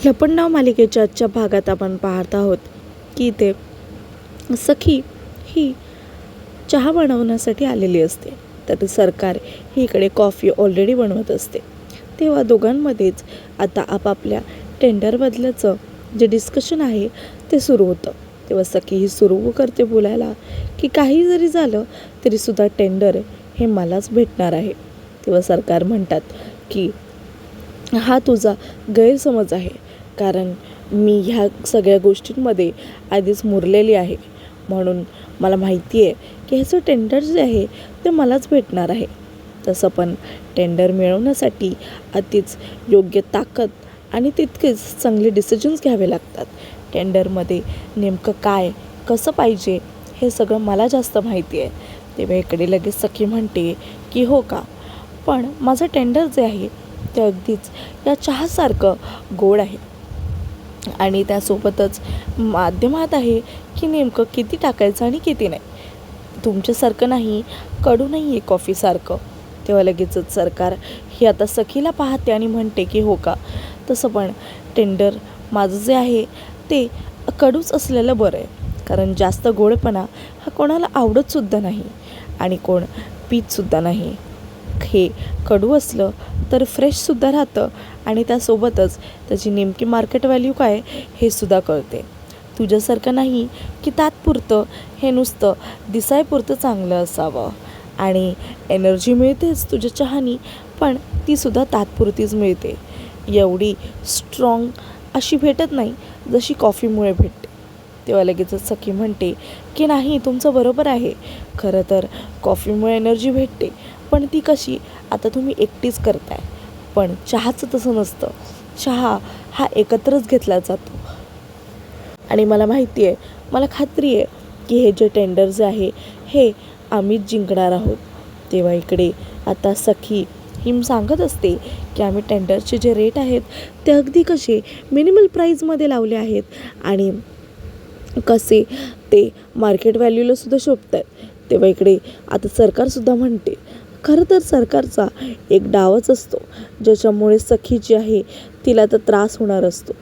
लपंडाव मालिकेच्या आजच्या भागात आपण पाहत आहोत की इथे सखी ही चहा बनवण्यासाठी आलेली असते, तर सरकार ही इकडे कॉफी ऑलरेडी बनवत असते. तेव्हा दोघांमध्येच आता आपापल्या टेंडरबद्दलचं जे डिस्कशन आहे ते सुरू होतं. तेव्हा सखी ही सुरू करते बोलायला की काही जरी झालं तरीसुद्धा टेंडर हे मलाच भेटणार आहे. तेव्हा सरकार म्हणतात की हा तुझा गैरसमज आहे, कारण मी ह्या सगळ्या गोष्टींमध्ये आधीच मुरलेली आहे, म्हणून मला माहिती आहे की ह्याचं टेंडर जे आहे ते मलाच भेटणार आहे. तसं पण टेंडर मिळवण्यासाठी अतिच योग्य ताकद आणि तितकेच चांगले डिसिजन्स घ्यावे लागतात. टेंडरमध्ये नेमकं काय कसं पाहिजे हे सगळं मला जास्त माहिती आहे. तेव्हा इकडे लगेच सखी म्हणते की हो का, पण माझं टेंडर जे आहे ते अगदीच या चहासारखं गोड आहे आणि त्यासोबतच माध्यमात आहे की नेमकं किती टाकायचं आणि किती नाही. तुमच्यासारखं नाही, कडू नाही आहे कॉफीसारखं. तेव्हा लगेचच सरकार ही आता सखीला पाहते आणि म्हणते की हो का, तसं पण टेंडर माझं जे आहे ते कडूच असलेलं बरं आहे, कारण जास्त गोडपणा हा कोणाला आवडतसुद्धा नाही आणि कोण पीतसुद्धा नाही. हे कडू असलं तर फ्रेशसुद्धा राहतं आणि त्यासोबतच त्याची नेमकी मार्केट व्हॅल्यू काय हे सुद्धा कळते. तुझ्यासारखं नाही की तात्पुरतं हे नुसतं दिसायपुरतं चांगलं असावं आणि एनर्जी मिळतेच तुझ्या चहानी, पण तीसुद्धा तात्पुरतीच मिळते. एवढी स्ट्रॉंग अशी भेटत नाही जशी कॉफीमुळे भेटते. तेव्हा लगेचच सखी म्हणते की नाही, तुमचं बरोबर आहे. खरं तर कॉफीमुळे एनर्जी भेटते, पण ती कशी आता तुम्ही एकटीच करताय. पण चहाचं तसं नसतं. चहा हा एकत्रच घेतला जातो आणि मला माहिती आहे, मला खात्री आहे की हे जे टेंडर जे आहे हे आम्हीच जिंकणार आहोत. तेव्हा इकडे आता सखी ही सांगत असते की आम्ही टेंडरचे जे रेट आहेत ते अगदी कसे मिनिमल प्राईजमध्ये लावले आहेत आणि कसे ते मार्केट व्हॅल्यूलासुद्धा शोभतात. तेव्हा इकडे आता सरकारसुद्धा म्हणते, खरं तर सरकारचा एक डावच असतो ज्याच्यामुळे सखी जी आहे तिला तर त्रास होणार असतो.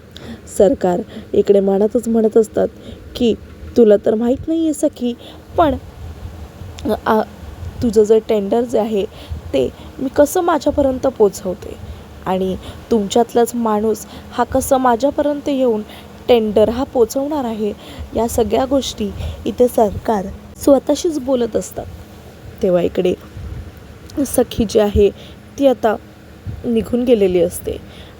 सरकार इकडे म्हणत असतात की तुला तर माहीत नाही आहे सखी, पण तुझं जे टेंडर जे आहे ते मी कसं माझ्यापर्यंत पोचवते आणि तुमच्यातलाच माणूस हा कसं माझ्यापर्यंत येऊन टेंडर हा पोचवणार आहे, या सगळ्या गोष्टी इथे सरकार स्वतःशीच बोलत असतात. तेव्हा इकडे सखी जी आहे ती आता निघून गेलेली असते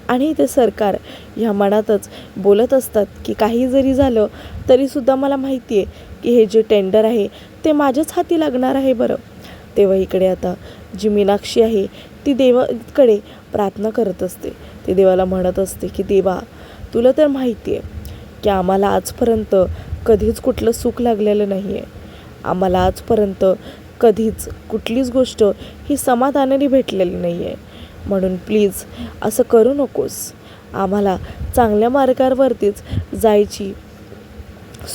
आणि ते सरकार ह्या मनातच बोलत असतात की काही जरी झालं तरीसुद्धा मला माहिती आहे की हे जे टेंडर आहे ते माझ्याच हाती लागणार आहे बरं. तेव्हा इकडे आता जी मीनाक्षी आहे ती देवाकडे प्रार्थना करत असते. ती देवाला म्हणत असते की देवा, तुला तर माहिती आहे की आम्हाला आजपर्यंत कधीच कुठलं सुख लागलेलं नाही आहे. आम्हाला आजपर्यंत कधीच कुठलीच गोष्ट ही समाधानाने भेटलेली नाही आहे, म्हणून प्लीज असं करू नकोस. आम्हाला चांगल्या मार्गावरतीच जायची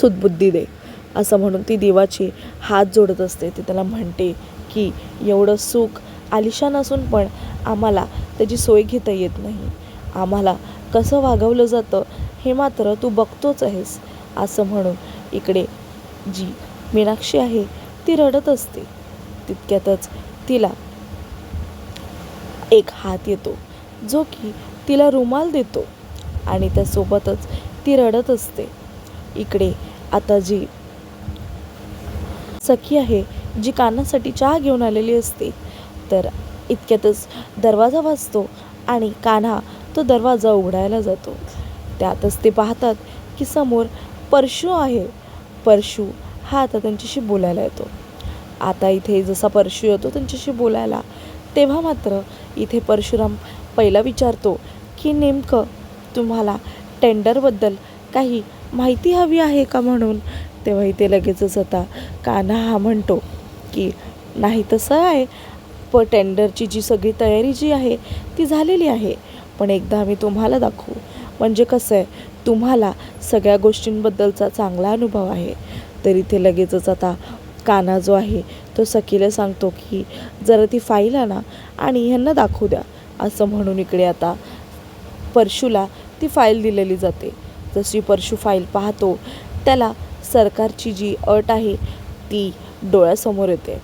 सुदबुद्धी दे, असं म्हणून ती देवाचे हात जोडत असते. ती त्याला म्हणते की एवढं सुख आलिशान असून पण आम्हाला त्याची सोय घेता येत नाही. आम्हाला कसं वागवलं जातं हे मात्र तू बघतोच आहेस. असं म्हणून इकडे जी मीनाक्षी आहे ती रडत असते. तितक्यातच तिला एक हात येतो जो की तिला रुमाल देतो आणि त्यासोबतच ती रडत असते. इकडे आता जी सखी आहे जी कानासाठी चहा घेऊन आलेली असते, तर इतक्यातच दरवाजा वाजतो आणि कान्हा तो दरवाजा उघडायला जातो. त्यातच ते पाहतात की समोर परशू आहे. परशू हा आता त्यांच्याशी बोलायला येतो. आता इथे जसा परशू येतो त्यांच्याशी बोलायला, तेव्हा मात्र इथे परशुराम पहिला विचारतो की नेमकं तुम्हाला टेंडरबद्दल काही माहिती हवी आहे का म्हणून. तेव्हा इथे लगेचच आता कान्हा हा म्हणतो की नाही, तसं आहे, पण टेंडरची जी सगळी तयारी जी आहे ती झालेली आहे, पण एकदा आम्ही तुम्हाला दाखवू. म्हणजे कसं आहे, तुम्हाला सगळ्या गोष्टींबद्दलचा चांगला अनुभव आहे. तर इथे लगेचच आता कान्हा जो आहे तो सखीला सांगतो की जरा ती फाईल आणा आणि ह्यांना दाखवू द्या. असं म्हणून इकडे आता परशूला ती फाईल दिलेली जाते. जशी परशू फाईल पाहतो त्याला सरकारची जी अट आहे ती डोळ्यासमोर येते.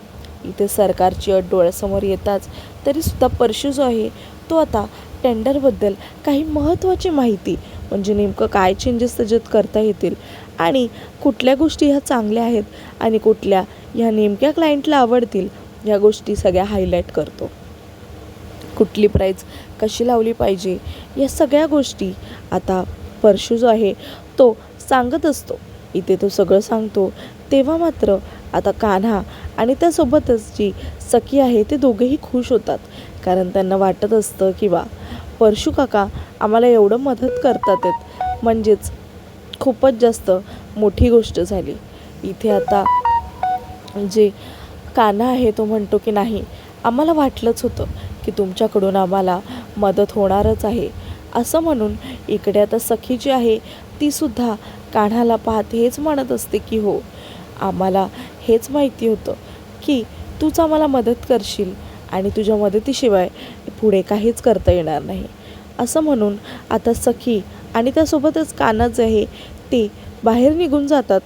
इथे सरकारची अट डोळ्यासमोर येताच तरीसुद्धा परशू जो आहे तो आता टेंडरबद्दल काही महत्त्वाची माहिती म्हणजे नेमकं काय चेंजेस त्याच्यात करता येतील आणि कुठल्या गोष्टी ह्या चांगल्या आहेत आणि कुठल्या ह्या नेमक्या क्लायंटला आवडतील ह्या गोष्टी सगळ्या हायलाईट करतो. कुठली प्राईज कशी लावली पाहिजे या सगळ्या गोष्टी आता परशू जो आहे तो सांगत असतो. इथे तो सगळं सांगतो तेव्हा मात्र आता कान्हा आणि त्यासोबतच जी सखी आहे ते दोघेही खुश होतात. कारण त्यांना वाटत असतं की वा परशू काका आम्हाला एवढं मदत करतात आहेत म्हणजेच खूपच जास्त मोठी गोष्ट झाली. इथे आता जे कान्हा आहे तो म्हणतो की नाही आम्हाला वाटलंच होतं की तुमच्याकडून आम्हाला मदत होणारच आहे. असं म्हणून इकडे आता सखी जी आहे तीसुद्धा कान्हाला पाहते हेच म्हणत असते की हो आम्हाला हेच माहिती होतं की तूच आम्हाला मदत करशील आणि तुझ्या मदतीशिवाय पुढे काहीच करता येणार नाही. असं म्हणून आता सखी आणि त्यासोबतच कान्हा जे आहे ते बाहेर निघून जातात.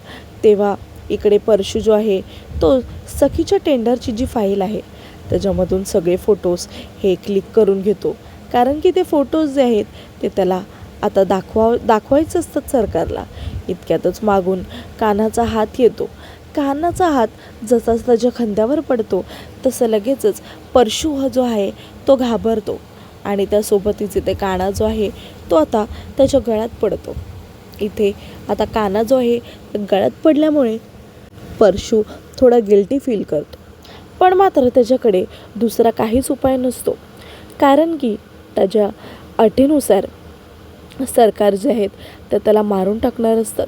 तेव्हा इकडे परशू जो आहे तो सखीच्या टेंडरची जी फाईल आहे त्याच्यामधून सगळे फोटोज हे क्लिक करून घेतो. कारण की ते फोटोज जे आहेत ते त्याला आता दाखवायचं असतात सरकारला. इतक्यातच मागून कान्हाचा हात येतो. कान्हाचा हात जसा त्याच्या खांद्यावर पडतो तसं लगेचच परशू हा जो आहे तो घाबरतो आणि त्यासोबतच इथे कान्हा जो आहे तो आता त्याच्या गळ्यात पडतो. इथे आता कान्हा जो आहे गळ्यात पडल्यामुळे परशू थोडा गिल्टी फील करतो. पण मात्र त्याच्याकडे दुसरा काहीच उपाय नसतो. कारण की त्याच्या अटीनुसार सरकार जे आहेत ते त्याला मारून टाकणार असतात.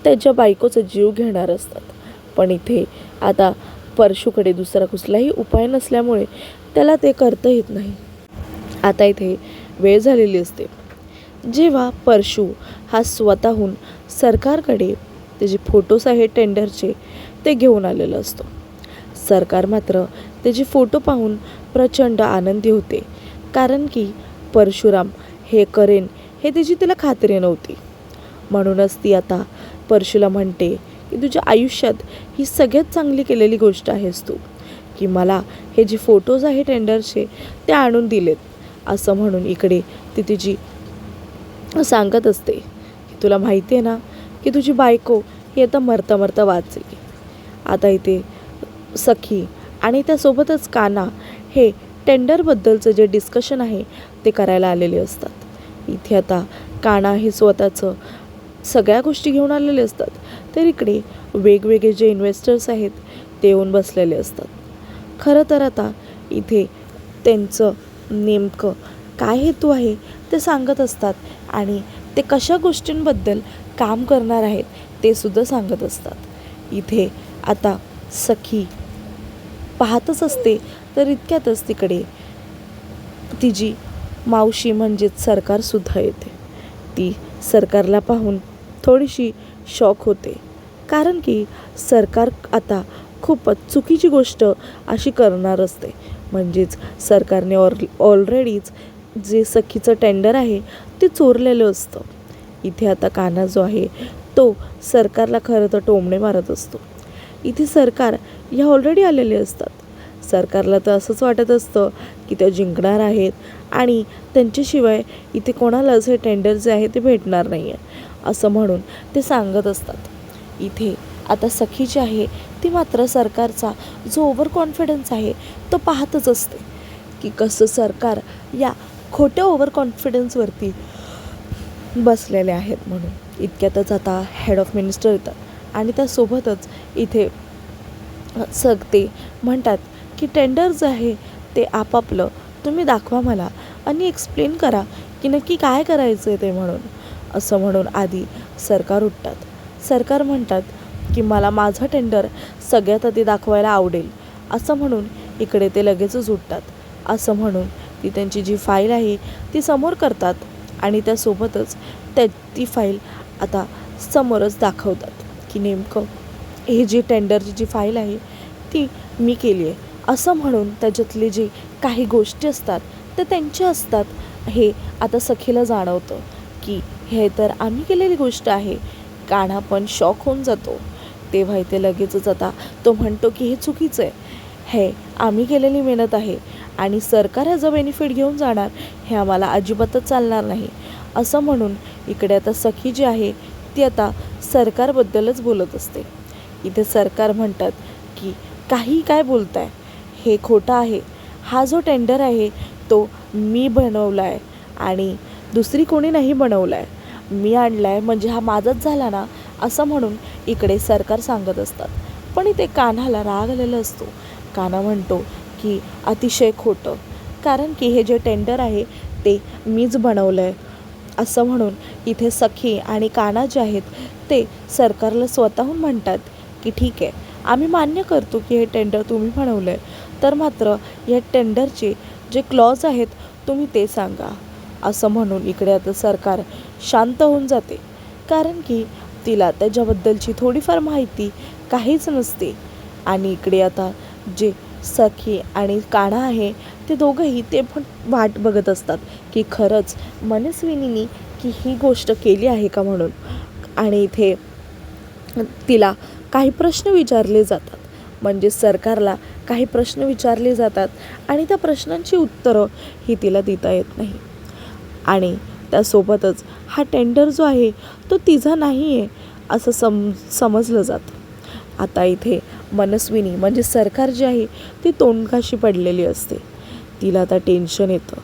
त्याच्या बायकोचा जीव घेणार असतात. पण इथे आता परशूकडे दुसरा कुठलाही उपाय नसल्यामुळे त्याला ते करता येत नाही. आता इथे वेळ झालेली असते जेव्हा परशू हा स्वतःहून सरकारकडे ते जे फोटोज आहेत टेंडरचे ते घेऊन आलेला असतो. सरकार मात्र त्याचे फोटो पाहून प्रचंड आनंदी होते. कारण की परशुराम हे करेन हे त्याची त्याला खात्री नव्हती. म्हणूनच ती आता परशूला म्हणते की तुझ्या आयुष्यात ही सगळ्यात चांगली केलेली गोष्ट आहेस तू की मला हे जे फोटोज आहे टेंडरचे ते आणून दिलेत. असं म्हणून इकडे ती तिची सांगत असते की तुला माहिती आहे ना की तुझी बायको ही आता मरता मरता वाचली. आता इथे सखी आणि त्यासोबतच कान्हा हे टेंडरबद्दलचं जे डिस्कशन आहे ते करायला आलेले असतात. इथे आता कान्हा हे स्वतःचं सगळ्या गोष्टी घेऊन आलेले असतात. तर इकडे वेगवेगळे जे इन्व्हेस्टर्स आहेत ते येऊन बसलेले असतात. खरं तर आता इथे त्यांचं नेमकं काय हेतू आहे ते सांगत असतात आणि ते कशा गोष्टींबद्दल काम करणार आहेत ते सुद्धा सांगत असतात. इथे आता सखी पाहतच असते तर इतक्यातच तिकडे तिची मावशी म्हणजेच सरकारसुद्धा येते. ती सरकारला पाहून थोडीशी शॉक होते. कारण की सरकार आता खूपच चुकीची गोष्ट अशी करणार असते. म्हणजेच सरकारने ऑलरेडीच जे सखीचं टेंडर आहे ते चोरलेलं असतं. इथे आता कान्हा जो आहे तो सरकारला खरं तर टोमणे मारत असतो. इथे सरकार ह्या ऑलरेडी आलेले असतात. सरकारला तर असंच वाटत असतं की त्या जिंकणार आहेत आणि त्यांच्याशिवाय इथे कोणालाच हे टेंडर जे आहे ते भेटणार नाही आहे असं म्हणून ते सांगत असतात. इथे आता सखी जी आहे ती मात्र सरकारचा जो ओव्हर कॉन्फिडन्स आहे तो पाहतच असते की कसं सरकार या खोट्या ओव्हर कॉन्फिडन्सवरती बसलेले आहेत म्हणून. इतक्यातच आता हेड ऑफ मिनिस्टर येतात आणि त्यासोबतच इथे ते म्हणतात की टेंडर जे आहे ते आपापलं तुम्ही दाखवा मला आणि एक्सप्लेन करा की नक्की काय करायचं आहे ते म्हणून. असं म्हणून आधी सरकार उठतात. सरकार म्हणतात की मला माझं टेंडर सगळ्यात आधी दाखवायला आवडेल. असं म्हणून इकडे ते लगेचच उठतात. असं म्हणून ती त्यांची जी फाईल आहे ती समोर करतात आणि त्यासोबतच ती फाईल आता समोरच दाखवतात की नेमकं हे जी टेंडरची जी फाईल आहे ती मी केली आहे. असं म्हणून त्याच्यातले जे काही गोष्टी असतात ते त्यांच्या असतात हे आता सखीला जाणवतं की हे तर आम्ही केलेली गोष्ट आहे. कान्हा पण शॉक होऊन जातो. तेव्हा इथे लगेचच आता तो म्हणतो की हे चुकीचं आहे. हे आम्ही केलेली मेहनत आहे आणि सरकार ह्याचा बेनिफिट घेऊन जाणार हे आम्हाला अजिबातच चालणार नाही. असं म्हणून इकडे आता सखी जी आहे ती आता सरकारबद्दलच बोलत असते. इथे सरकार म्हणतात की काही काय बोलताय, हे खोटं आहे. हा जो टेंडर आहे तो मी बनवला आहे आणि दुसरी कोणी नाही बनवला आहे. मी आणला आहे म्हणजे हा माझाच झाला ना, असं म्हणून इकडे सरकार सांगत असतात. पण इथे कान्हाला राग आलेला असतो. कान्हा म्हणतो की अतिशय खोटं, कारण की हे जे टेंडर आहे ते मीच बनवलं आहे. असं म्हणून इथे सखी आणि कान्हा जे आहेत ते सरकारला स्वतःहून म्हणतात की ठीक आहे, आम्ही मान्य करतो की हे टेंडर तुम्ही बनवलं आहे, तर मात्र या टेंडरचे जे क्लॉज आहेत तुम्ही ते सांगा. असं म्हणून इकडे आता सरकार शांत होऊन जाते, कारण की तिला त्याच्याबद्दलची थोडीफार माहिती काहीच नसते. आणि इकडे आता जे सखी आणि कान्हा आहे ते दोघंही ते पण वाट बघत असतात की खरंच मनस्विनीनी की ही गोष्ट केली आहे का म्हणून. आणि इथे तिला काही प्रश्न विचारले जातात, म्हणजे सरकारला काही प्रश्न विचारले जातात आणि त्या प्रश्नांची उत्तरं ही तिला देता येत नाही. आणि त्यासोबतच हा टेंडर जो आहे तो तिचा नाही आहे असं समजलं जातं. आता इथे मनस्विनी म्हणजे सरकार जे आहे ती तोंडघाशी पडलेली असते. तिला आता टेन्शन येतं,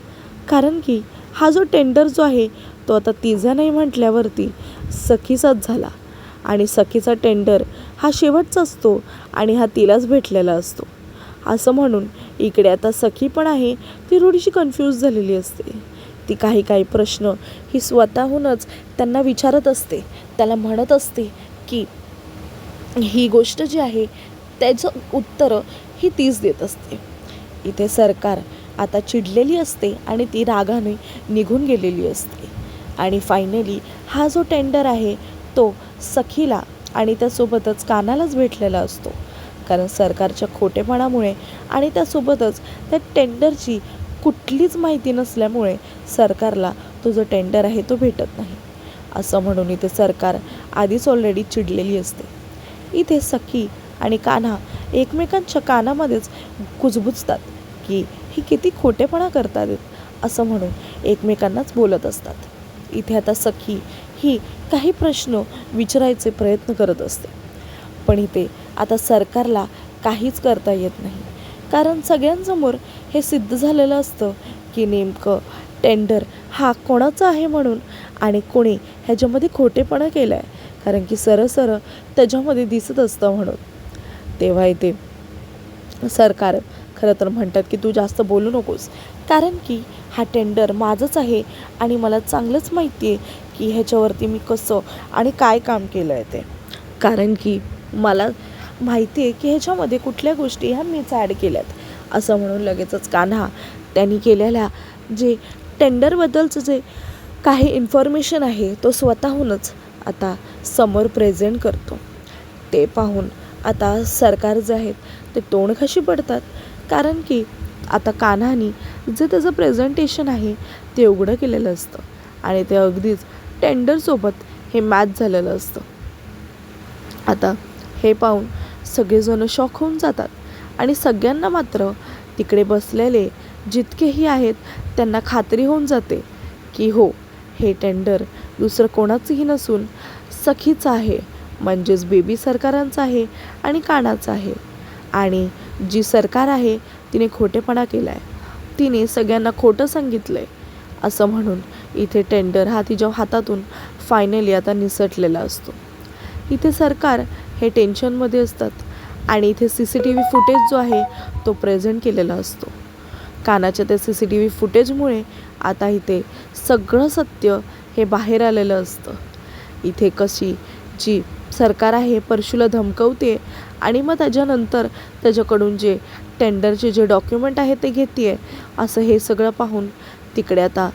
कारण की हा जो टेंडर जो आहे तो आता तिचा नाही म्हटल्यावरती सखीचाच झाला आणि सखीचा टेंडर हा शेवटचा असतो आणि हा तिलाच भेटलेला असतो. असं म्हणून इकडे आता सखी पण आहे ती थोडीशी कन्फ्यूज झालेली असते. ती काही प्रश्न ही स्वतःहूनच त्यांना विचारत असते. त्याला म्हणत असते की ही गोष्ट जी आहे त्याचं उत्तरं ही तीच देत असते. इथे सरकार आता चिडलेली असते आणि ती रागाने निघून गेलेली असते. आणि फायनली हा जो टेंडर आहे तो सखीला आणि त्यासोबतच कान्हालाच भेटलेला असतो, कारण सरकारच्या खोटेपणामुळे आणि त्यासोबतच त्या टेंडरची कुठलीच माहिती नसल्यामुळे सरकारला तो जो टेंडर आहे तो भेटत नाही. असं म्हणून इथे सरकार आधीच ऑलरेडी चिडलेली असते. इथे सखी आणि कान्हा एकमेकांच्या कानामध्येच कुजबुजतात की ही किती खोटेपणा करतात असं म्हणून एकमेकांनाच बोलत असतात. इथे आता सखी ही काही प्रश्न विचारायचे प्रयत्न करत असते, पण इथे आता सरकारला काहीच करता येत नाही, कारण सगळ्यांसमोर हे सिद्ध झालेलं असतं की नेमकं टेंडर हा कोणाचा आहे म्हणून आणि कोणी ह्याच्यामध्ये खोटेपणा केला आहे, कारण की सरळ त्याच्यामध्ये दिसत असतं म्हणून. तेव्हा इथे सरकार खरं तर म्हणतात की तू जास्त बोलू नकोस, कारण की हा टेंडर माझंच आहे आणि मला चांगलंच माहिती आहे की ह्याच्यावरती मी कसं आणि काय काम केलं आहे ते, कारण की मला माहिती आहे की ह्याच्यामध्ये कुठल्या गोष्टी ह्या मीच ॲड केल्यात. असं म्हणून लगेचच कान्हा त्यांनी केलेल्या जे टेंडरबद्दलचं जे काही इन्फॉर्मेशन आहे तो स्वतःहूनच आता समोर प्रेझेंट करतो. ते पाहून आता सरकार जे आहेत ते तोंडघाशी पडतात, कारण की आता कान्हानी जे त्याचं प्रेझेंटेशन आहे ते उघडं केलेलं असतं आणि ते अगदीच टेंडरसोबत हे मॅच झालेलं असतं. आता हे पाहून सगळेजण शॉक होऊन जातात आणि सगळ्यांना मात्र तिकडे बसलेले जितकेही आहेत त्यांना खात्री होऊन जाते की हो, हे टेंडर दुसरं कोणाचंही नसून सखीचं आहे, म्हणजेच बेबी सरकारांचं आहे आणि कान्हाचं आहे. आणि जी सरकार आहे तिने खोटेपणा केला आहे, तिने सगळ्यांना खोटं सांगितलं आहे. असं म्हणून इथे टेंडर हा तिच्या हातातून फायनली आता निसटलेला असतो. इथे सरकार हे टेन्शनमध्ये असतात आणि इथे CCTV फुटेज जो आहे तो प्रेझेंट केलेला असतो. कान्हाच्या त्या CCTV फुटेजमुळे आता इथे सगळं सत्य हे बाहेर आलेलं असतं. इथे कशी जी सरकार आहे परशूला धमकवते आणि मग त्याच्यानंतर त्याच्याकडून जे टेंडरचे जे डॉक्युमेंट आहे ते घेते आहे, असं हे सगळं पाहून तिकडे आता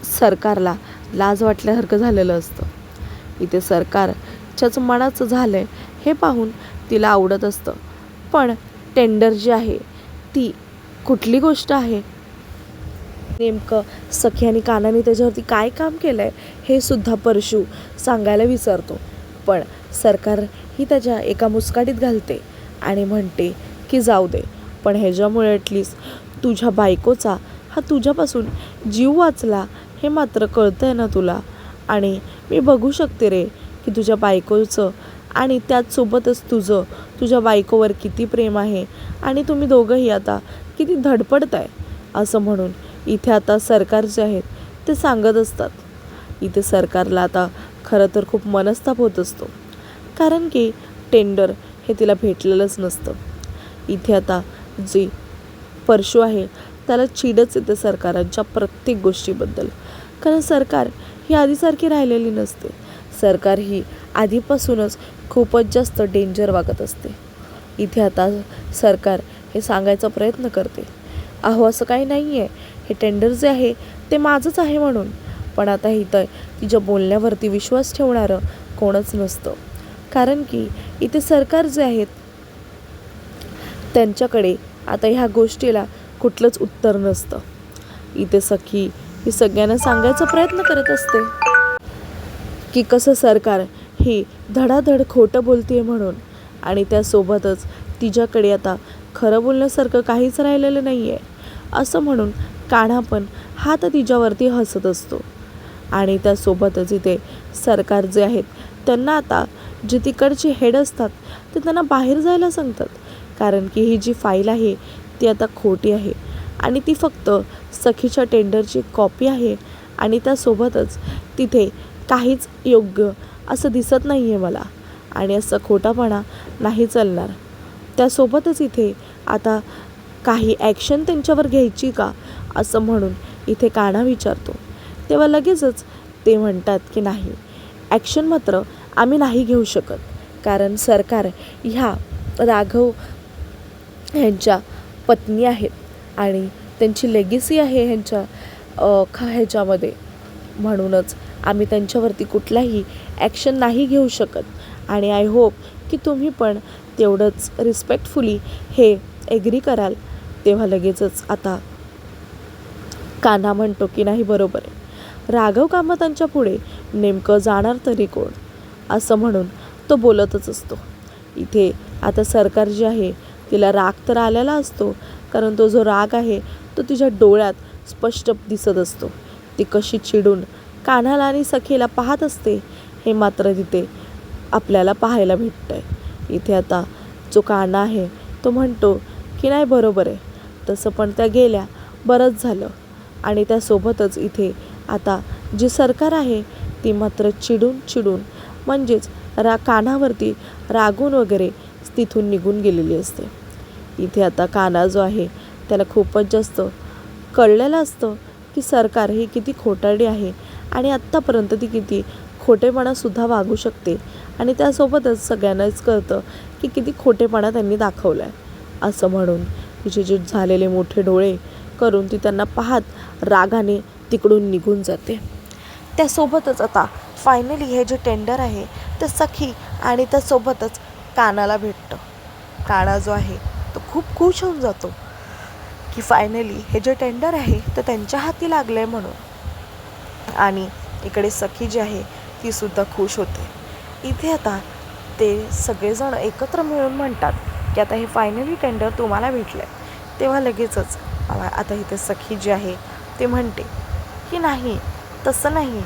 सरकारला लाज वाटल्यासारखं झालेलं असतं. इथे सरकारच्याच मनाचं झालं आहे हे पाहून तिला आवडत असतं, पण टेंडर जी आहे ती कुठली गोष्ट आहे नेमकं सखी आणि कानाने त्याच्यावरती काय काम केलं आहे हे सुद्धा परशू सांगायला विसरतो. पण सरकार ही त्याच्या एका मुस्काटीत घालते आणि म्हणते की जाऊ दे, पण ह्याच्यामुळे ॲटलिस्ट तुझ्या बायकोचा हा तुझ्यापासून जीव वाचला हे मात्र कळतं आहे ना तुला. आणि मी बघू शकते रे की तुझ्या बायकोचं आणि त्याचसोबतच तुझ्या बायकोवर किती प्रेम आहे आणि तुम्ही दोघंही आता किती धडपडताय असं म्हणून इथे आता सरकार जे आहेत ते सांगत असतात. इथे सरकारला आता खरं तर खूप मनस्ताप होत असतो, कारण की टेंडर हे तिला भेटलेलंच नसतं. इथे आता जी परशू आहे त्याला चिडच येते सरकारांच्या प्रत्येक गोष्टीबद्दल, कारण सरकार ही आधीसारखी राहिलेली नसते. सरकार ही आधीपासूनच खूपच जास्त डेंजर वागत असते. इथे आता सरकार हे सांगायचा प्रयत्न करते, अहो असं काही नाही आहे, हे टेंडर जे आहे ते माझंच आहे म्हणून. पण आता इथं तिच्या बोलण्यावरती विश्वास ठेवणारं कोणच नसतं, कारण की इथे सरकार जे आहेत त्यांच्याकडे आता ह्या गोष्टीला कुठलंच उत्तर नसतं. इथे सखी ही सगळ्यांना सांगायचा प्रयत्न करत असते की कसं सरकार ही धडाधड खोटं बोलते म्हणून, आणि त्यासोबतच तिच्याकडे आता खरं बोलण्यासारखं काहीच राहिलेलं नाही आहे असं म्हणून कान्हा पण हा तर तिच्यावरती हसत असतो. आणि त्यासोबतच इथे सरकार जे आहेत त्यांना आता जे तिकडचे हेड असतात ते त्यांना बाहेर जायला सांगतात, कारण की ही जी फाईल आहे ती आता खोटी आहे आणि ती फक्त सखीच्या टेंडरची कॉपी आहे आणि त्यासोबतच तिथे काहीच योग्य असं दिसत नाही आहे मला, आणि असं खोटापणा नाही चालणार. त्यासोबतच इथे आता काही ॲक्शन त्यांच्यावर घ्यायची का असं म्हणून इथे कान्हा विचारतो. तेव्हा लगेचच ते म्हणतात की नाही, ॲक्शन मात्र आम्ही नाही घेऊ शकत, कारण सरकार ह्या राघव ह्यांच्या पत्नी आहेत आणि त्यांची लेगेसी आहे ह्याच्यामध्ये, म्हणूनच आम्ही त्यांच्यावरती कुठलाही ॲक्शन नाही घेऊ शकत. आणि आय होप की तुम्ही पण तेवढंच रिस्पेक्टफुली हे ॲग्री कराल. तेव्हा लगेचच आता कान्हा म्हणतो की नाही बरोबर आहे, राघव कामतांच्या पुढे नेमकं जाणार तरी कोण असं म्हणून तो बोलतच असतो. इथे आता सरकार जी आहे तिला राग तर आलेला असतो, कारण तो जो राग आहे तो तिच्या डोळ्यात स्पष्ट दिसत असतो. ती कशी चिडून कान्हाला आणि सखीला पाहत असते हे मात्र तिथे आपल्याला पाहायला भेटतं आहे. इथे आता जो कान्हा आहे तो म्हणतो की नाही बरोबर आहे, तसं पण त्या गेल्या बरंच झालं. आणि त्यासोबतच इथे आता जी सरकार आहे ती मात्र चिडून म्हणजेच कान्हावरती रागून वगैरे तिथून निघून गेलेली असते. इथे आता कान्हा जो आहे त्याला खूपच जास्त कळलेलं असतं की सरकार ही किती खोटारडी आहे आणि आत्तापर्यंत ती किती खोटेपणासुद्धा वागू शकते, आणि त्यासोबतच सगळ्यांनाच कळतं की किती खोटेपणा त्यांनी दाखवला आहे असं म्हणून तिचे जे झालेले मोठे डोळे करून ती त्यांना पाहत रागाने तिकडून निघून जाते. त्यासोबतच आता फायनली हे जे टेंडर आहे ते सखी आणि त्यासोबतच कान्हाला भेटतं. कान्हा जो आहे तो खूप खुश होऊन जातो की फायनली हे जे टेंडर आहे ते त्यांच्या हाती लागलं आहे म्हणून. आणि इकडे सखी जी आहे ती सुद्धा खुश होते. इथे आता ते सगळेजण एकत्र मिळून म्हणतात की आता हे फायनली टेंडर तुम्हाला भेटलं आहे. तेव्हा लगेचच आता इथे सखी जी आहे ते म्हणते की नाही, तसं नाही,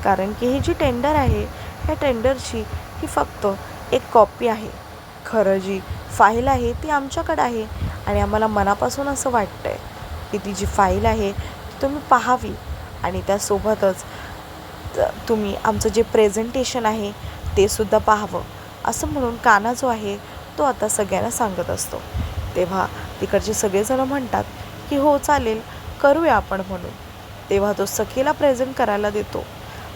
कारण की ही जी टेंडर आहे ह्या टेंडरची ही फक्त एक कॉपी आहे. खरं जी फाईल आहे ती आमच्याकडं आहे आणि आम्हाला मनापासून असं वाटतं आहे की ती जी फाईल आहे ती तुम्ही पाहावी आणि त्यासोबतच तुम्ही आमचं जे प्रेझेंटेशन आहे ते सुद्धा पाहावं असं म्हणून कान्हा जो आहे तो आता सगळ्यांना सांगत असतो. तेव्हा तिकडचे सगळेजण म्हणतात की हो चालेल, करूया आपण म्हणून. तेव्हा तो सखीला प्रेझेंट करायला देतो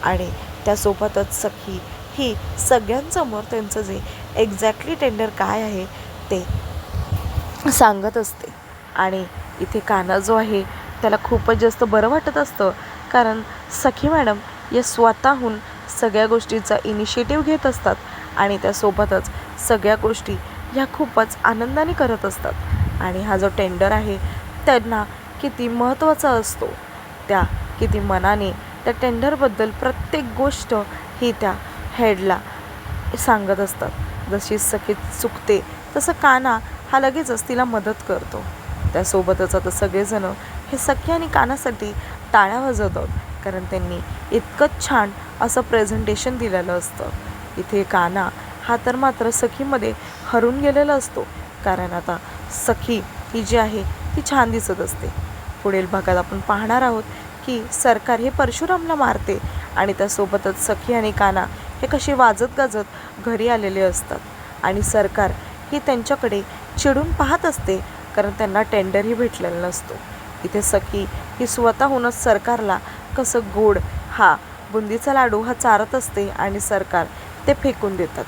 आणि त्यासोबतच सखी ही सगळ्यांसमोर त्यांचं जे एक्झॅक्टली टेंडर काय आहे ते सांगत असते. आणि इथे कान्हा जो आहे त्याला खूपच जास्त बरं वाटत असतं, कारण सखी मॅडम या स्वतःहून सगळ्या गोष्टीचा इनिशिएटिव्ह घेत असतात आणि त्यासोबतच सगळ्या गोष्टी ह्या खूपच आनंदाने करत असतात. आणि हा जो टेंडर आहे त्यांना किती महत्त्वाचा असतो त्या किती मनाने त्या टेंडरबद्दल प्रत्येक गोष्ट ही त्या हेडला सांगत असतात. जशी सखी चुकते तसं काना हा लगेचच तिला मदत करतो. त्यासोबतच आता सगळेजण हे सखी आणि कानासाठी टाळ्या वाजवतात, कारण त्यांनी इतकं छान असं प्रेझेंटेशन दिलेलं असतं. इथे काना हा तर मात्र सखीमध्ये हरून गेलेला असतो, कारण आता सखी ही जी आहे ती छान दिसत असते. पुढील भागात आपण पाहणार आहोत की सरकार हे परशुरामला मारते आणि त्यासोबतच सखी आणि काना हे कसे वाजत गाजत घरी आलेले असतात आणि सरकार ही त्यांच्याकडे चिडून पाहत असते, कारण त्यांना टेंडरही भेटलेला नसतो. इथे सखी ही स्वतःहूनच सरकारला कसं गोड हा बुंदीचा लाडू हा चारत असते आणि सरकार ते फेकून देतात.